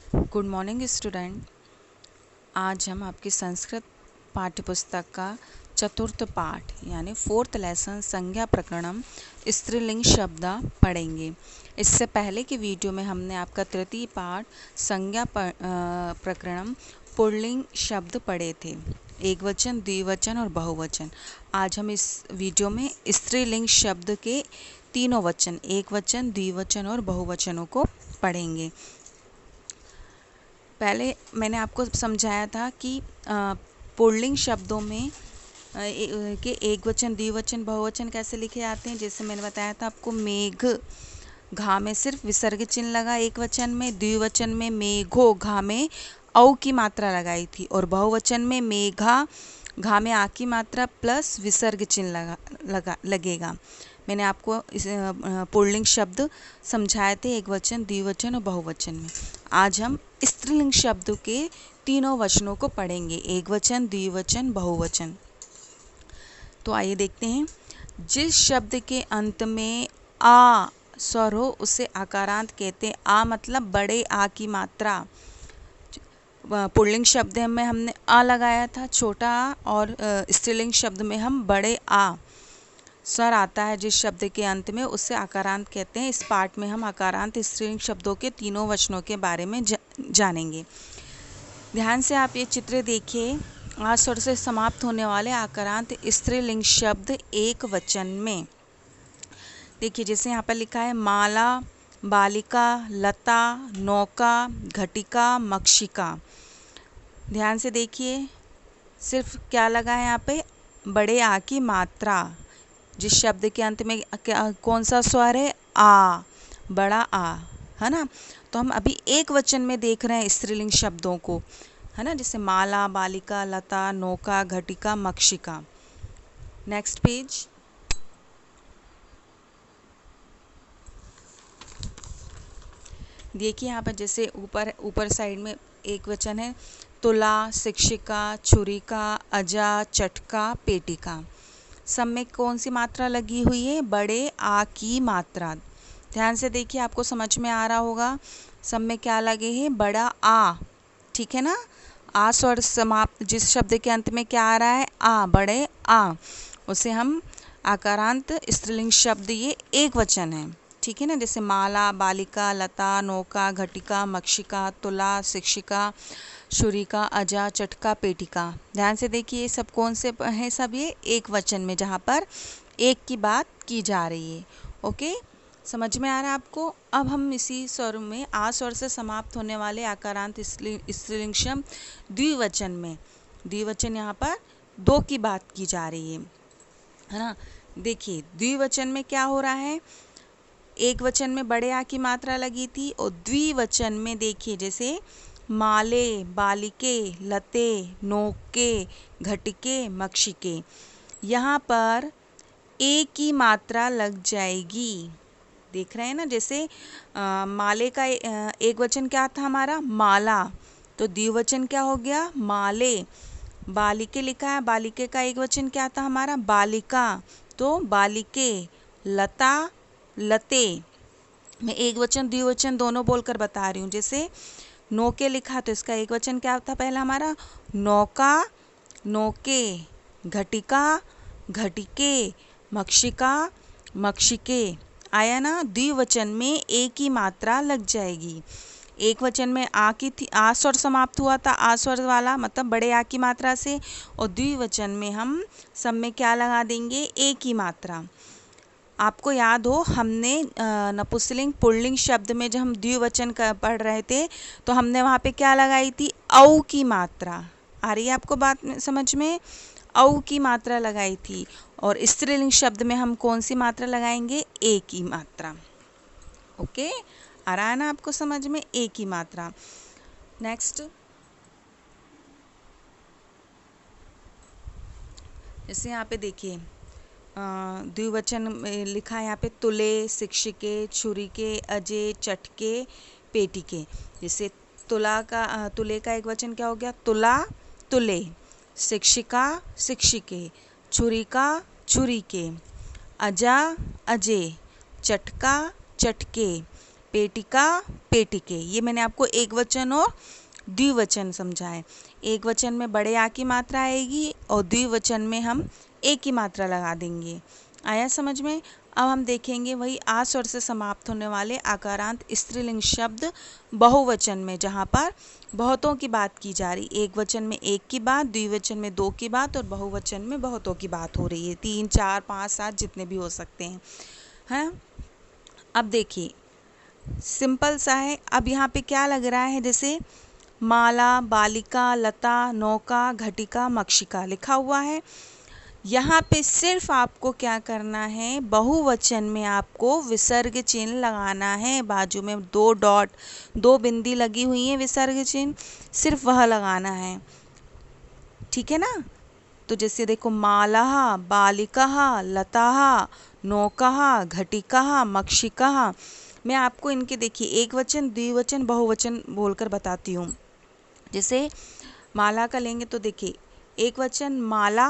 Good morning student. आज हम आपकी संस्कृत पाठ्यपुस्तक का चतुर्थ पाठ यानी फोर्थ लेसन संज्ञा प्रकरणम स्त्रीलिंग शब्द पढ़ेंगे। इससे पहले की वीडियो में हमने आपका तृतीय पाठ संज्ञा प्रकरणम पुल्लिंग शब्द पढ़े थे, एक वचन, द्विवचन और बहुवचन। आज हम इस वीडियो में स्त्रीलिंग शब्द के तीनों वचन, एक वचन, द्विवचन और बहुवचनों को पढ़ेंगे। पहले मैंने आपको समझाया था कि पुल्लिंग शब्दों में के एक वचन, द्विवचन, बहुवचन कैसे लिखे जाते हैं। जैसे मैंने बताया था आपको, मेघ, घा में सिर्फ विसर्ग चिन्ह लगा एक वचन में, द्विवचन में मेघो, घा में औ की मात्रा लगाई थी, और बहुवचन में मेघा, घा में आ की मात्रा प्लस विसर्ग चिन्ह लगेगा। मैंने आपको इस पुल्लिंग शब्द समझाए थे एक वचन, द्विवचन और बहुवचन में। आज हम स्त्रीलिंग शब्द के तीनों वचनों को पढ़ेंगे, एक वचन, द्विवचन, बहुवचन। तो आइए देखते हैं। जिस शब्द के अंत में आ स्वर हो उसे आकारांत कहते हैं। आ मतलब बड़े आ की मात्रा। पुल्लिंग शब्द में हमने आ लगाया था, छोटा आ, और स्त्रीलिंग शब्द में हम बड़े आ स्वर आता है जिस शब्द के अंत में, उससे आकारांत कहते हैं। इस पाठ में हम आकारांत स्त्रीलिंग शब्दों के तीनों वचनों के बारे में जानेंगे। ध्यान से आप ये चित्र देखिए। आ स्वर से समाप्त होने वाले आकारांत स्त्रीलिंग शब्द एक वचन में देखिए, जैसे यहाँ पर लिखा है माला, बालिका, लता, नौका, घटिका, मक्षिका। ध्यान से देखिए, सिर्फ क्या लगा है यहाँ पे, बड़े आ की मात्रा। जिस शब्द के अंत में कौन सा स्वर है, आ, बड़ा आ, है ना। तो हम अभी एक वचन में देख रहे हैं स्त्रीलिंग शब्दों को, है ना, जैसे माला, बालिका, लता, नौका, घटिका, मक्षिका। Next page. देखिए यहाँ पर जैसे ऊपर साइड में एक वचन है, तुला, शिक्षिका, छुरिका, अजा, चटका, पेटिका। सब में कौन सी मात्रा लगी हुई है, बड़े आ की मात्रा। ध्यान से देखिए, आपको समझ में आ रहा होगा सब में क्या लगे हैं, बड़ा आ, ठीक है ना। आ स्वर समाप्त जिस शब्द के अंत में क्या आ रहा है, आ, बड़े आ, उसे हम आकारांत स्त्रीलिंग शब्द, ये एक वचन है, ठीक है ना। जैसे माला, बालिका, लता, नौका, घटिका, मक्षिका, तुला, शिक्षिका, छुरिका, अजा, चटका, पेटिका। ध्यान से देखिए, ये सब कौन से हैं, सब ये एक वचन में, जहाँ पर एक की बात की जा रही है। ओके, समझ में आ रहा है आपको। अब हम इसी स्वर में आ स्वर से समाप्त होने वाले आकारांत स्त्रीलिंग शब्द द्विवचन में, द्विवचन यहाँ पर दो की बात की जा रही है ना। देखिए द्विवचन में क्या हो रहा है, एक वचन में बड़े आ की मात्रा लगी थी, और द्विवचन में देखिए जैसे माले, बालिके, लते, नोके, घटिके, मक्षिके, यहाँ पर ए की मात्रा लग जाएगी। देख रहे हैं ना, जैसे माले का एक वचन क्या था हमारा, माला, तो द्विवचन क्या हो गया, माले। बालिके लिखा है, बालिके का एक वचन क्या था हमारा, बालिका, तो बालिके। लता, लते। मैं एक वचन द्विवचन दोनों बोलकर बता रही हूँ। जैसे नौके लिखा तो इसका एक वचन क्या था पहला हमारा, नौका, नौके, घटिका, घटिके, मक्षिका, मक्षिके। आया ना, द्विवचन में ए की मात्रा लग जाएगी। एक वचन में आ की थी, आ स्वर समाप्त हुआ था, आ स्वर वाला मतलब बड़े आ की मात्रा से, और द्विवचन में हम सब में क्या लगा देंगे, ए की मात्रा। आपको याद हो, हमने नपुंसकलिंग पुल्लिंग शब्द में जब हम द्विवचन का पढ़ रहे थे तो हमने वहाँ पे क्या लगाई थी, औ की मात्रा। आ रही है आपको बात में समझ में, औ की मात्रा लगाई थी। और स्त्रीलिंग शब्द में हम कौन सी मात्रा लगाएंगे, ए की मात्रा। ओके, आ रहा है ना आपको समझ में, ए की मात्रा। नेक्स्ट, जैसे यहाँ पे देखिए द्विवचन में लिखा है यहाँ पे, तुले, शिक्षिके, छुरिके, अजे, चटके, पेटिके। जैसे तुले का एक वचन क्या हो गया, तुला, तुले। शिक्षिका, शिक्षिके। छुरिका, छुरिके। अजा, अजे। चटका, चटके। पेटिका, पेटिके। ये मैंने आपको एक वचन और द्विवचन समझा है। एक वचन में बड़े आ की मात्रा आएगी और द्विवचन में हम ए की मात्रा लगा देंगे। आया समझ में? अब हम देखेंगे वही आ स्वर से समाप्त होने वाले आकारांत स्त्रीलिंग शब्द बहुवचन में, जहाँ पर बहुतों की बात की जा रही। एक वचन में एक की बात, द्विवचन में दो की बात और बहुवचन में बहुतों की बात हो रही है। 3, 4, 5, 7 जितने भी हो सकते हैं, हैं? अब देखिए सिंपल सा है। अब यहाँ पे क्या लग रहा है, जैसे माला, बालिका, लता, नौका, घटिका, मक्षिका लिखा हुआ है। यहाँ पे सिर्फ आपको क्या करना है, बहुवचन में आपको विसर्ग चिन्ह लगाना है। बाजू में 2 डॉट, 2 बिंदी लगी हुई हैं विसर्ग चिन्ह, सिर्फ वह लगाना है। ठीक है ना? तो जैसे देखो माला, बालिका, लता, नौका, घटिका, मक्षिका। मैं आपको इनके देखिए एक वचन, द्विवचन, बहुवचन बोलकर बताती हूँ। जैसे माला का लेंगे तो देखिए एक वचन माला,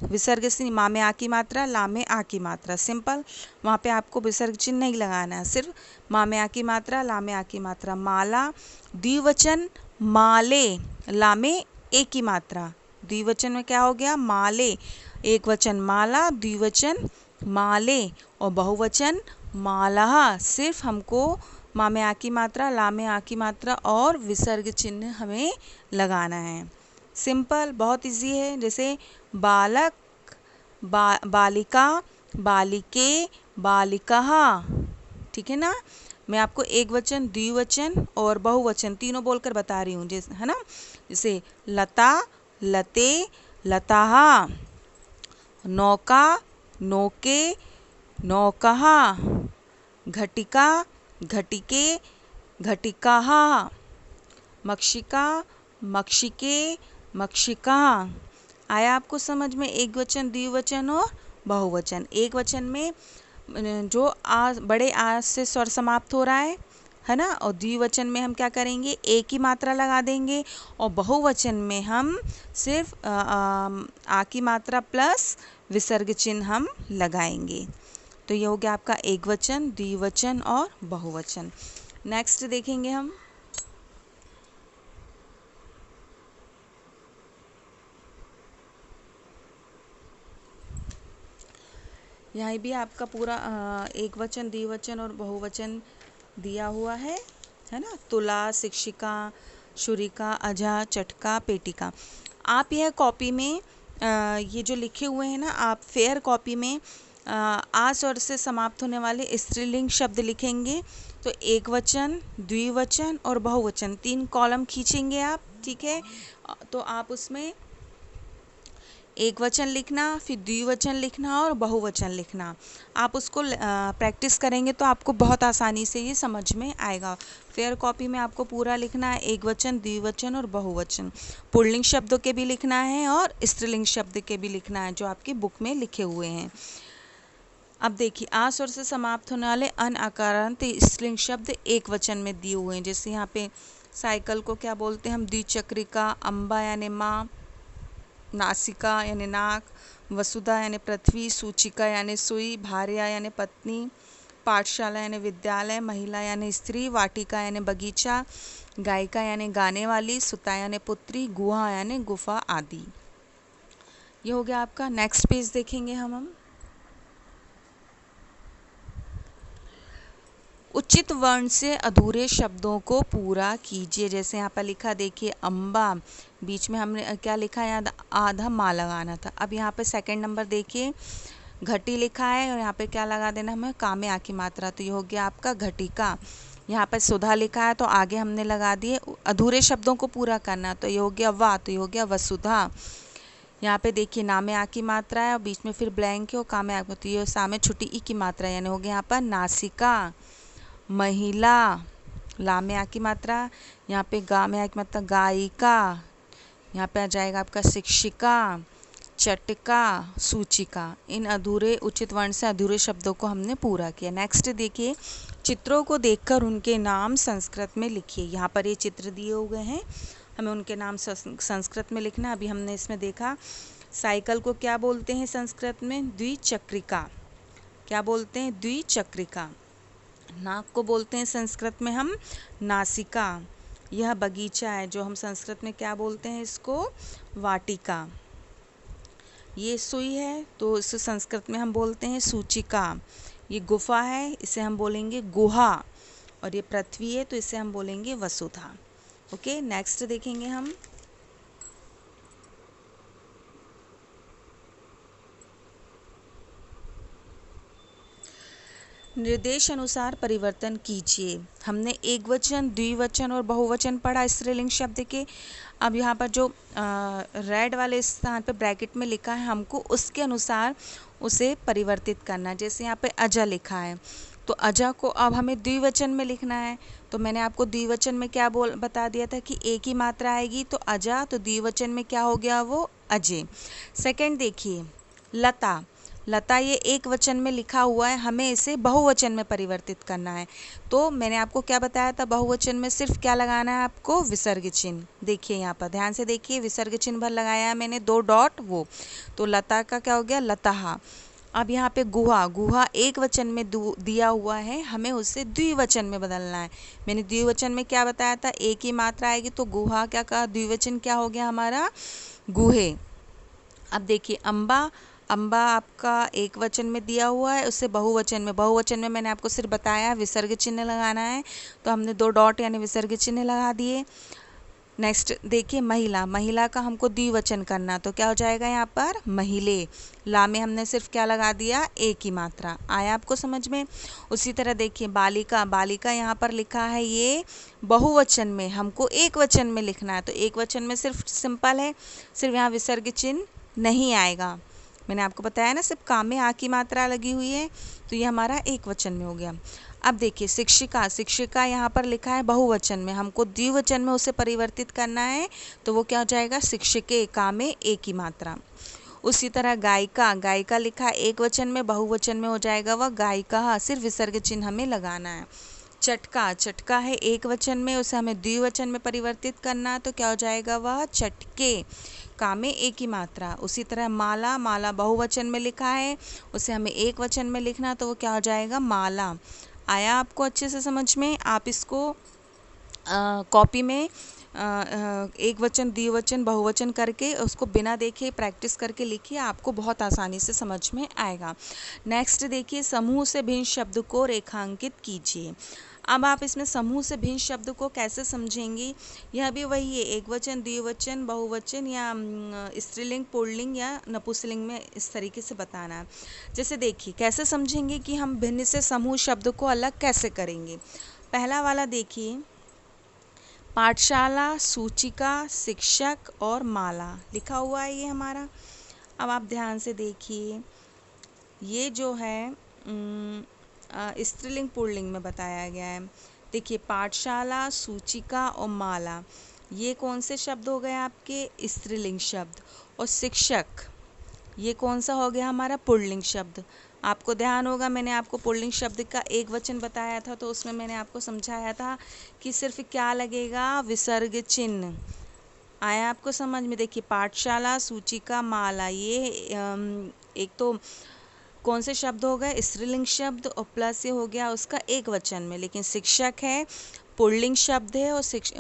विसर्ग से मा में आ की मात्रा, ला में आ की मात्रा, सिंपल। वहाँ पे आपको विसर्ग चिन्ह नहीं लगाना है, सिर्फ मा में आ की मात्रा, ला में आ की मात्रा, माला। द्विवचन माले, ला में ए की मात्रा, द्विवचन में क्या हो गया, माले। एक वचन माला, द्विवचन माले और बहुवचन माला। सिर्फ हमको मा में आ की मात्रा, ला में आ की मात्रा और विसर्ग चिन्ह हमें लगाना है। सिंपल, बहुत इजी है। जैसे बालक, बालिका, बालिके, बालिका। ठीक है ना? मैं आपको एक वचन, द्विवचन और बहुवचन तीनों बोलकर बता रही हूँ, जैसे है ना। जैसे लता, लते, लताहा, नौका, नौके, नौकहा, घटिका, घटिके, घटिकाहा, मक्षिका, मक्षिके, मक्षिका। आया आपको समझ में? एक वचन, द्विवचन और बहुवचन। एक वचन में जो आ, बड़े आ से स्वर समाप्त हो रहा है ना, और द्विवचन में हम क्या करेंगे, ए की मात्रा लगा देंगे और बहुवचन में हम सिर्फ आ की मात्रा प्लस विसर्ग चिन्ह हम लगाएंगे। तो ये हो गया आपका एक वचन, द्विवचन और बहुवचन। नेक्स्ट देखेंगे हम। यहाँ भी आपका पूरा एक वचन, द्विवचन और बहुवचन दिया हुआ है ना। तुला, शिक्षिका, छुरिका, अजा, चटका, पेटिका। आप यह कॉपी में ये जो लिखे हुए हैं ना, आप फेयर कॉपी में आ स्वर से समाप्त होने वाले स्त्रीलिंग शब्द लिखेंगे। तो एक वचन, द्विवचन और बहुवचन 3 कॉलम खींचेंगे आप। ठीक है? तो आप उसमें एक वचन लिखना, फिर द्विवचन लिखना और बहुवचन लिखना। आप उसको प्रैक्टिस करेंगे तो आपको बहुत आसानी से ये समझ में आएगा। फेयर कॉपी में आपको पूरा लिखना है, एक वचन, द्विवचन और बहुवचन। पुल्लिंग शब्दों के भी लिखना है और स्त्रीलिंग शब्द के भी लिखना है, जो आपकी बुक में लिखे हुए हैं। अब देखिए आ स्वर से समाप्त होने वाले अनआकारांत स्त्रीलिंग शब्द एक वचन में दिए हुए हैं। जैसे यहाँ पे साइकिल को क्या बोलते हैं हम, द्विचक्रिका, अम्बा यानी माँ, नासिका यानी नाक, वसुधा यानी पृथ्वी, सूचिका यानी सुई, भार्या यानी पत्नी, पाठशाला यानी विद्यालय, महिला यानी स्त्री, वाटिका यानी बगीचा, गायिका यानी गाने वाली, सुता यानी पुत्री, गुहा यानी गुफा आदि। ये हो गया आपका। नेक्स्ट पेज देखेंगे हम। उचित वर्ण से अधूरे शब्दों को पूरा कीजिए। जैसे यहाँ पर लिखा देखिए अम्बा, बीच में हमने क्या लिखा है, आधा माँ लगाना था। अब यहाँ पे सेकंड नंबर देखिए घटी लिखा है और यहाँ पे क्या लगा देना हमें, का में आ की मात्रा, तो ये हो गया आपका घटिका। यहाँ पर सुधा लिखा है तो आगे हमने लगा दिए, अधूरे शब्दों को पूरा करना, तो ये हो गया वा, तो ये हो गया वसुधा। यहाँ पे देखिए ना में आ की मात्रा है और बीच में फिर ब्लैंक है और का में आ, तो ये सा में छोटी ई की मात्रा, यानी हो गया यहाँ पर नासिका। महिला, ला में आ की मात्रा, यहाँ पे गा में आ की मात्रा गायिका, यहाँ पे आ जाएगा आपका शिक्षिका, चटका, सूचिका। इन अधूरे उचित वर्ण से अधूरे शब्दों को हमने पूरा किया। नेक्स्ट देखिए चित्रों को देखकर उनके नाम संस्कृत में लिखिए। यहाँ पर ये चित्र दिए हुए हैं, हमें उनके नाम संस्कृत में लिखना। अभी हमने इसमें देखा साइकिल को क्या बोलते हैं संस्कृत में, द्विचक्रिका। क्या बोलते हैं, द्विचक्रिका। नाक को बोलते हैं संस्कृत में हम नासिका। यह बगीचा है जो हम संस्कृत में क्या बोलते हैं इसको, वाटिका। ये सुई है तो इसे संस्कृत में हम बोलते हैं सूचिका। ये गुफा है, इसे हम बोलेंगे गुहा। और ये पृथ्वी है तो इसे हम बोलेंगे वसुधा। ओके, नेक्स्ट देखेंगे हम। निर्देश अनुसार परिवर्तन कीजिए। हमने एक वचन, द्विवचन और बहुवचन पढ़ा स्त्रीलिंग शब्द के। अब यहाँ पर जो रेड वाले स्थान पे ब्रैकेट में लिखा है, हमको उसके अनुसार उसे परिवर्तित करना है। जैसे यहाँ पे अजा लिखा है तो अजा को अब हमें द्विवचन में लिखना है। तो मैंने आपको द्विवचन में क्या बता दिया था कि एक ही मात्रा आएगी, तो अजा, तो द्विवचन में क्या हो गया वो अजय। सेकंड देखिए लता। लता ये एक वचन में लिखा हुआ है, हमें इसे बहुवचन में परिवर्तित करना है। तो मैंने आपको क्या बताया था, बहुवचन में सिर्फ क्या लगाना है आपको, विसर्ग चिन्ह। देखिए यहाँ पर ध्यान से देखिए, विसर्ग चिन्ह भर लगाया है मैंने, 2 डॉट वो। तो लता का क्या हो गया, लताहा। अब यहाँ पे गुहा, गुहा एक वचन में दिया हुआ है, हमें उसे द्विवचन में बदलना है। मैंने द्विवचन में क्या बताया था, एक ही मात्रा आएगी, तो गुहा क्या कहा, द्विवचन क्या हो गया हमारा, गुहे। अब देखिए अम्बा, अम्बा आपका एक वचन में दिया हुआ है, उससे बहुवचन में, बहुवचन में मैंने आपको सिर्फ बताया विसर्ग चिन्ह लगाना है, तो हमने 2 डॉट यानी विसर्ग चिन्ह लगा दिए। नेक्स्ट देखिए महिला, महिला का हमको द्विवचन करना, तो क्या हो जाएगा यहाँ पर, महिले। ला में हमने सिर्फ क्या लगा दिया, एक ही मात्रा। आया आपको समझ में। उसी तरह देखिए बालिका, बालिका यहाँ पर लिखा है ये बहुवचन में, हमको एक वचन में लिखना है। तो एक वचन में सिर्फ सिंपल है, सिर्फ यहाँ विसर्ग चिन्ह नहीं आएगा। मैंने आपको बताया ना, सिर्फ का में आ की मात्रा लगी हुई है, तो ये हमारा एक वचन में हो गया। अब देखिए शिक्षिका, शिक्षिका यहाँ पर लिखा है बहुवचन में, हमको द्विवचन में उसे परिवर्तित करना है, तो वो क्या हो जाएगा, शिक्षिके, का में एक ही मात्रा। उसी तरह गायिका, गायिका लिखा है एक वचन में, बहुवचन में हो जाएगा वह गायिका, सिर्फ विसर्ग चिन्ह हमें लगाना है। चटका, चटका है एक वचन में, उसे हमें द्विवचन में परिवर्तित करना है, तो क्या हो जाएगा वह चटके, का में एक ही मात्रा। उसी तरह माला, माला बहुवचन में लिखा है, उसे हमें एक वचन में लिखना, तो वो क्या हो जाएगा, माला। आया आपको अच्छे से समझ में। आप इसको कॉपी में एक वचन, द्विवचन, बहुवचन करके उसको बिना देखे प्रैक्टिस करके लिखिए, आपको बहुत आसानी से समझ में आएगा। नेक्स्ट देखिए समूह से भिन्न शब्द को रेखांकित कीजिए। अब आप इसमें समूह से भिन्न शब्द को कैसे समझेंगे, यह भी वही है, एक वचन, द्विवचन, बहुवचन या स्त्रीलिंग, पुल्लिंग या नपुंसकलिंग में इस तरीके से बताना है। जैसे देखिए कैसे समझेंगे कि हम भिन्न से समूह शब्द को अलग कैसे करेंगे। पहला वाला देखिए, पाठशाला, सूचिका, शिक्षक और माला लिखा हुआ है ये हमारा। अब आप ध्यान से देखिए, ये जो है स्त्रीलिंग पुल्लिंग में बताया गया है। देखिए पाठशाला, सूचिका और माला, ये कौन से शब्द हो गए आपके, स्त्रीलिंग शब्द। और शिक्षक, ये कौन सा हो गया हमारा, पुल्लिंग शब्द। आपको ध्यान होगा मैंने आपको पुल्लिंग शब्द का एक वचन बताया था, तो उसमें मैंने आपको समझाया था कि सिर्फ क्या लगेगा, विसर्ग चिन्ह। आया आपको समझ में। देखिए पाठशाला, सूचिका, माला, ये एक तो कौन से शब्द हो गए, स्त्रीलिंग शब्द, और प्लस ये हो गया उसका एक वचन में, लेकिन शिक्षक है पुल्लिंग शब्द है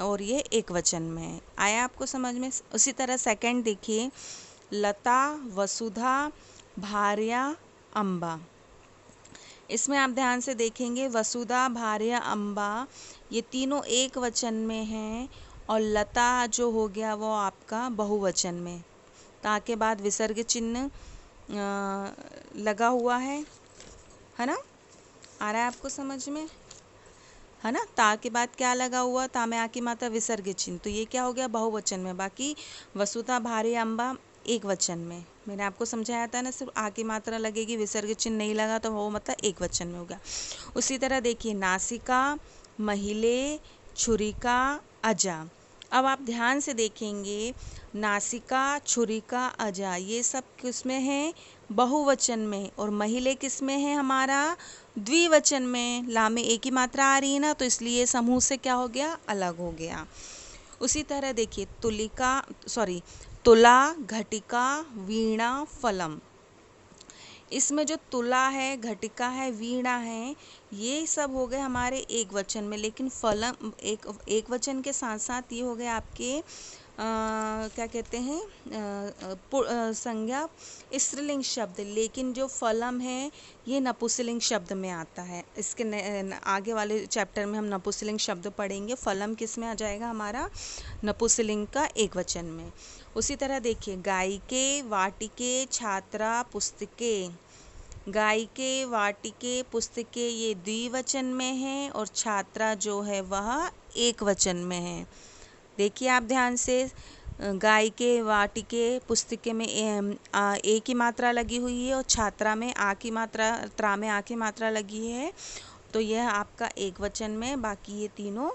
और ये एक वचन में है। आया आपको समझ में। उसी तरह सेकंड देखिए, लता, वसुधा, भार्या, अम्बा। इसमें आप ध्यान से देखेंगे वसुधा, भार्या, अम्बा ये तीनों एक वचन में हैं, और लता जो हो गया वो आपका बहुवचन में, ता के बाद विसर्ग चिन्ह लगा हुआ है ना। आ रहा है आपको समझ में, है ना। ता के बाद क्या लगा हुआ, ता में आ की मात्रा विसर्ग चिन्ह, तो ये क्या हो गया, बहुवचन में। बाकी वसुधा, भार्या, अम्बा एक वचन में। मैंने आपको समझाया था ना, सिर्फ आ की मात्रा लगेगी, विसर्ग चिन्ह नहीं लगा तो वो मतलब एक वचन में हो गया। उसी तरह देखिए नासिका, महिले, छुरिका, अजा। अब आप ध्यान से देखेंगे, नासिका, छुरिका, अजा ये सब किसमें है, बहुवचन में, और महिले किस में है हमारा, द्विवचन में। ला में एक ही मात्रा आ रही है ना, तो इसलिए समूह से क्या हो गया, अलग हो गया। उसी तरह देखिए तुला, घटिका, वीणा, फलम, इसमें जो तुला है, घटिका है, वीणा है, ये सब हो गए हमारे एक वचन में, लेकिन फलम एक वचन के साथ साथ ये हो गए आपके क्या कहते हैं संज्ञा स्त्रीलिंग शब्द, लेकिन जो फलम है ये नपुंसकलिंग शब्द में आता है। इसके आगे वाले चैप्टर में हम नपुंसकलिंग शब्द पढ़ेंगे। फलम किस में आ जाएगा हमारा, नपुंसकलिंग का एक वचन में। उसी तरह देखिए, गायिके, वाटिके, छात्रा, पुस्तके। गायिके, वाटिके, पुस्तके ये द्विवचन में है और छात्रा जो है वह एक वचन में है। देखिए आप ध्यान से, गायिके, वाटिके, पुस्तके में ए की मात्रा लगी हुई है और छात्रा में आ की मात्रा, त्रा में आ की मात्रा लगी है, तो यह आपका एक वचन में, बाकी ये तीनों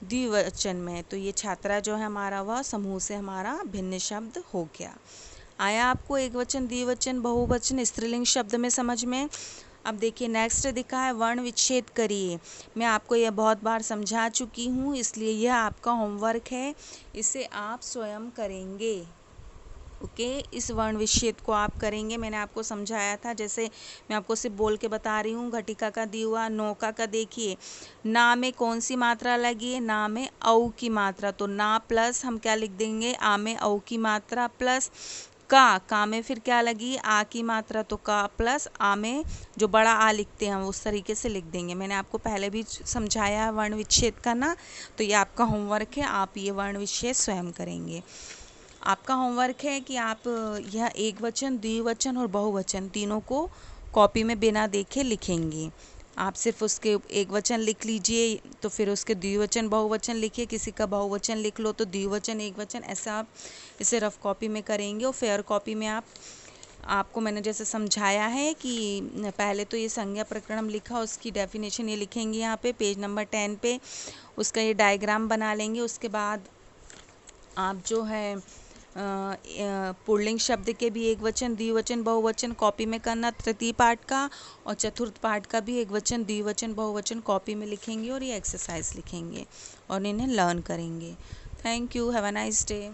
द्विवचन में। तो ये छात्रा जो है हमारा वह समूह से हमारा भिन्न शब्द हो गया। आया आपको एक वचन, द्विवचन, बहुवचन, स्त्रीलिंग शब्द में समझ में। अब देखिए नेक्स्ट दिखा है वर्ण विच्छेद करिए। मैं आपको यह बहुत बार समझा चुकी हूँ, इसलिए यह आपका होमवर्क है, इसे आप स्वयं करेंगे। ओके, इस वर्ण विच्छेद को आप करेंगे। मैंने आपको समझाया था, जैसे मैं आपको सिर्फ बोल के बता रही हूँ। घटिका का दी हुआ नौका का देखिए, ना में कौन सी मात्रा लगी है, ना में औ की मात्रा, तो ना प्लस हम क्या लिख देंगे, आ में औ की मात्रा प्लस का में फिर क्या लगी, आ की मात्रा, तो का प्लस आ में जो बड़ा आ लिखते हैं उस तरीके से लिख देंगे। मैंने आपको पहले भी समझाया है वर्ण विच्छेद का ना, तो ये आपका होमवर्क है, आप ये वर्ण विच्छेद स्वयं करेंगे। आपका होमवर्क है कि आप यह एक वचन, द्विवचन और बहुवचन तीनों को कॉपी में बिना देखे लिखेंगे। आप सिर्फ उसके एक वचन लिख लीजिए, तो फिर उसके द्विवचन बहुवचन लिखिए, किसी का बहुवचन लिख लो तो द्विवचन एक वचन, ऐसा आप इसे रफ कॉपी में करेंगे। और फेयर कॉपी में आपको मैंने जैसे समझाया है कि पहले तो ये संज्ञा प्रकरणम लिखा, उसकी डेफिनेशन ये लिखेंगे यहाँ पे पेज नंबर 10 पे, उसका ये डायग्राम बना लेंगे। उसके बाद आप जो है पुल्लिंग शब्द के भी एक वचन, द्विवचन, बहुवचन कॉपी में करना तृतीय पाठ का, और चतुर्थ पाठ का भी एक वचन, द्विवचन, बहुवचन कॉपी में लिखेंगे और ये एक्सरसाइज लिखेंगे और इन्हें लर्न करेंगे। Thank you, have a nice day.